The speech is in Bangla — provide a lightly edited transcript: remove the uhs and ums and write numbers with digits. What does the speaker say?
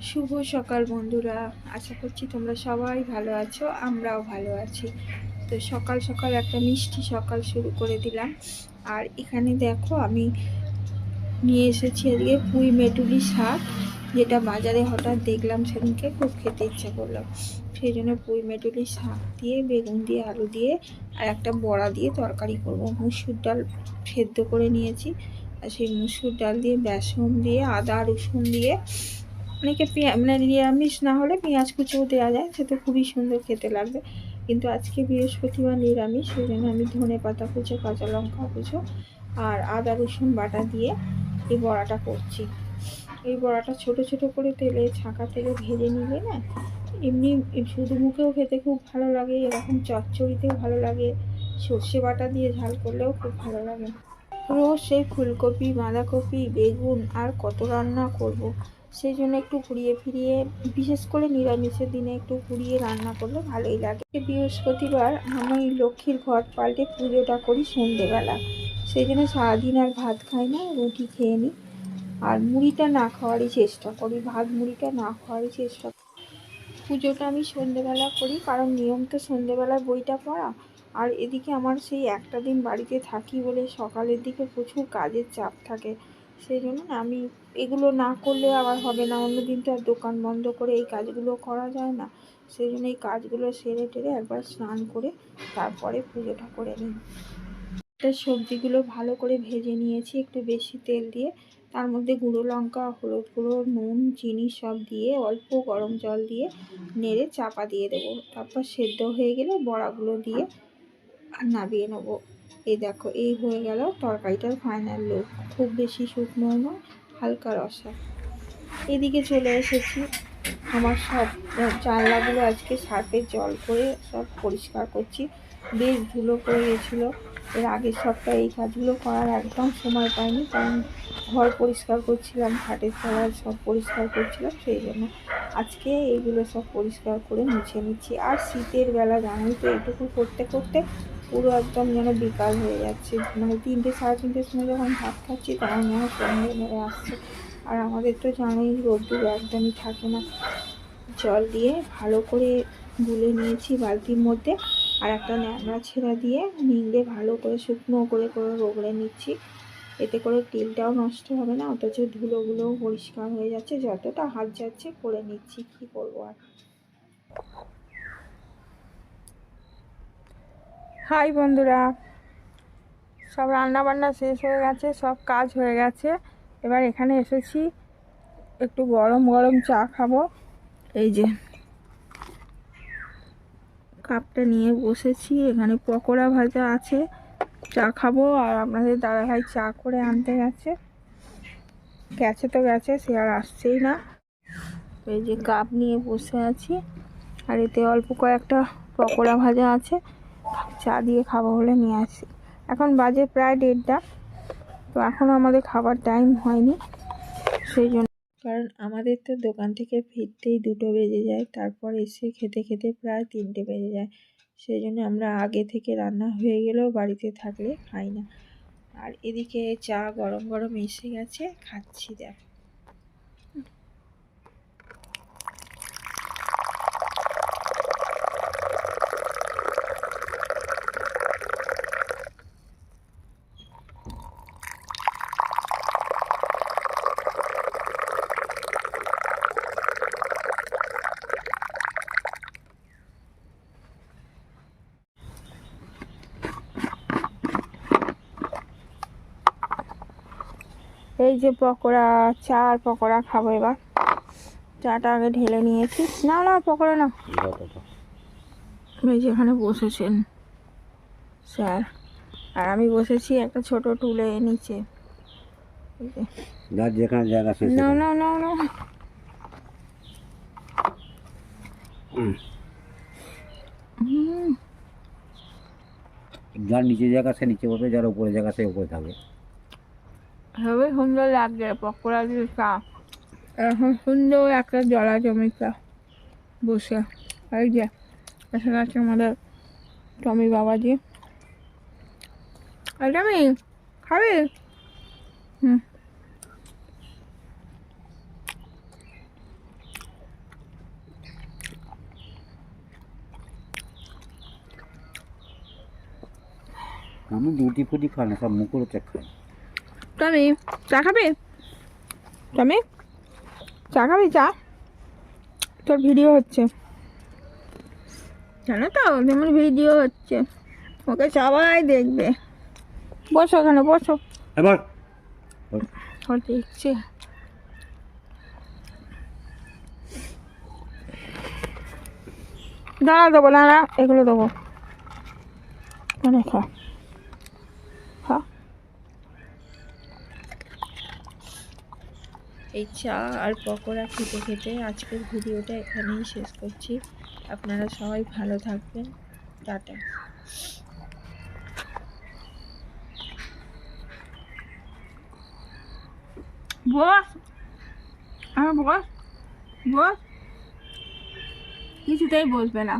শুভ সকাল বন্ধুরা, আশা করছি তোমরা সবাই ভালো আছো, আমরাও ভালো আছি। তো সকাল সকাল একটা মিষ্টি সকাল শুরু করে দিলাম। আর এখানে দেখো আমি নিয়ে এসেছি আজকে পুঁই মেটুলি শাক, যেটা বাজারে হঠাৎ দেখলাম, সেদিনকে খুব খেতে ইচ্ছা করলো। সেই জন্য পুঁই মেটুলি শাক দিয়ে বেগুন দিয়ে আলু দিয়ে আর একটা বড়া দিয়ে তরকারি করব। মুসুর ডাল সেদ্ধ করে নিয়েছি, আর সেই মুসুর ডাল দিয়ে বেসন দিয়ে আদা রসুন দিয়ে, অনেকে মানে নিরামিষ না হলে পেঁয়াজ কুচিও দেওয়া যায়, সে তো খুবই সুন্দর খেতে লাগবে। কিন্তু আজকে বৃহস্পতিবার নিরামিষ, সেই জন্য আমি ধনে পাতা কুচো, কাঁচা লঙ্কা কুচো আর আদা রসুন বাটা দিয়ে এই বড়াটা করছি। এই বড়াটা ছোট ছোট করে তেলে, ছাঁকা তেলে ভেজে নিলে না, এমনি শুধু মুখেও খেতে খুব ভালো লাগে, এরকম চচ্চড়িতেও ভালো লাগে, সর্ষে বাটা দিয়ে ঝাল করলেও খুব ভালো লাগে। রোজ সেই ফুলকপি, বাঁধাকপি, বেগুন আর কত রান্না করব। সেই জন্য একটু ঘুরিয়ে ফিরিয়ে, বিশেষ করে নিরামিষের দিনে একটু ঘুরিয়ে রান্না করলে ভালোই লাগে। বৃহস্পতিবার আমি লক্ষ্মীর ঘট পাল্টে পুজোটা করি সন্ধেবেলা, সেই জন্য সারাদিন আর ভাত খাই না, রুটি খেয়ে নিই। আর মুড়িটা না খাওয়ারই চেষ্টা করি, ভাত মুড়িটা না খাওয়ারই চেষ্টা করি। পুজোটা আমি সন্ধেবেলা করি, কারণ নিয়ম তো সন্ধেবেলায় বইটা পড়া। আর এদিকে আমার সেই একটা দিন বাড়িতে থাকি বলে সকালের দিকে প্রচুর কাজের চাপ থাকে, সেই জন্য আমি এগুলো না করলে আবার হবে না। অন্যদিন তো আর দোকান বন্ধ করে এই কাজগুলো করা যায় না, সেই জন্য এই কাজগুলো সেরে টেরে একবার স্নান করে তারপরে পুজোটা করে নিই। সবজিগুলো ভালো করে ভেজে নিয়েছি একটু বেশি তেল দিয়ে, তার মধ্যে গুঁড়ো লঙ্কা, হলুদ গুঁড়ো, নুন, চিনি সব দিয়ে অল্প গরম জল দিয়ে নেড়ে চাপা দিয়ে দেবো। তারপর সেদ্ধ হয়ে গেলে বড়াগুলো দিয়ে নামিয়ে নেবো। এই দেখো, এই হয়ে গেল তরকারিটার ফাইনাল লুক। খুব বেশি শুকনো নয়, হালকা রসা। এদিকে চলে এসেছি, আমার সব জানলাগুলো আজকে সার্ফের জল করে সব পরিষ্কার করছি। বেশ ধুলো পড়ে গেছিলো, এর আগের সপ্তাহে এই কাজগুলো করার একদম সময় পাইনি, কারণ ঘর পরিষ্কার করছিলাম, খাটের তলায় সব পরিষ্কার করছিলাম, সেই জন্য আজকে এইগুলো সব পরিষ্কার করে মুছে নিচ্ছি। আর শীতের বেলা জানোই তো, এইটুকু করতে করতে পুরো একদম যেন বিকাল হয়ে যাচ্ছে, মানে 3টে সাড়ে 3টের সময় যখন ভাত খাচ্ছি তখন যেন সন্ধে নেমে আসছে। আর আমাদের তো জানোই রোদ্দুর একদমই থাকে না। জল দিয়ে ভালো করে গুলে নিয়েছি বালতির মধ্যে, আর একটা ন্যাকড়া ছেঁড়া দিয়ে নিংড়ে ভালো করে শুকনো করে করে রগড়ে নিচ্ছি। এতে করে তেলটাও নষ্ট হবে না, অথচ ধুলোগুলোও পরিষ্কার হয়ে যাচ্ছে, যতটা হাত যাচ্ছে করে নিচ্ছি, কি করবো আর। হাই বন্ধুরা, সব রান্না বান্না শেষ হয়ে গেছে, সব কাজ হয়ে গেছে। এবার এখানে এসেছি একটু গরম গরম চা খাবো। এই যে কাপটা নিয়ে বসেছি, এখানে পকোড়া ভাজা আছে, চা খাবো। আর আপনাদের দাদাভাই চা করে আনতে গেছে, গেছে তো গেছে, সে আর আসছেই না। এই যে কাপ নিয়ে বসে আছি, আর এতে অল্প কয়েকটা পকোড়া ভাজা আছে, চা দিয়ে খাবো বলে নিয়ে আসি। এখন বাজে প্রায় 1:30, তো এখনও আমাদের খাবার টাইম হয়নি, সেই জন্য। কারণ আমাদের তো দোকান থেকে ফিরতেই 2টো বেজে যায়, তারপর এসে খেতে খেতে প্রায় 3টে বেজে যায়, সেই জন্য আমরা আগে থেকে রান্না হয়ে গেলেও বাড়িতে থাকলে খাই না। আর এদিকে চা গরম গরম এসে গেছে, খাচ্ছি। দেখ, এই যে পকোড়া, চা আর পকোড়া খাবো এবার। চাটা আগে ঢেলে নিয়েছি, না না পকোড়া না। এই যে এখানে বসেছেন স্যার, আর আমি বসেছি একটা ছোট টুলে নিচে। না না না না, যার নিচে জায়গা সে নিচে বসবে, যার উপরে জায়গা সে উপরে থাকবে। হেবি সুন্দর লাগছে পকোড়া দিয়ে চা, এখন সুন্দর একটা জলা জমিটা বসে। এই যে এখানে আছে আমাদের টমি বাবাজি। আর টমি খাবি? আমি রুটি ফুটি খাই না, সব মুখের চা খাই। টমি চা খাবি? টমি চা খাবি? চা, তোর ভিডিও হচ্ছে জানো তো, যেমন ভিডিও হচ্ছে, ওকে সবাই দেখবে। বসো ওখানে, বসো। এবার ও দেখছে। দাঁড়া দেবো, দাঁড়া, এগুলো দেবো, মানে খা খা। এই চা আর পকোড়া খেতে খেতে আজকের ভিডিওটা এখানেই শেষ করছি। আপনারা সবাই ভালো থাকবেন। টাটা। বস, বস বস, কিছুতেই বসবে না।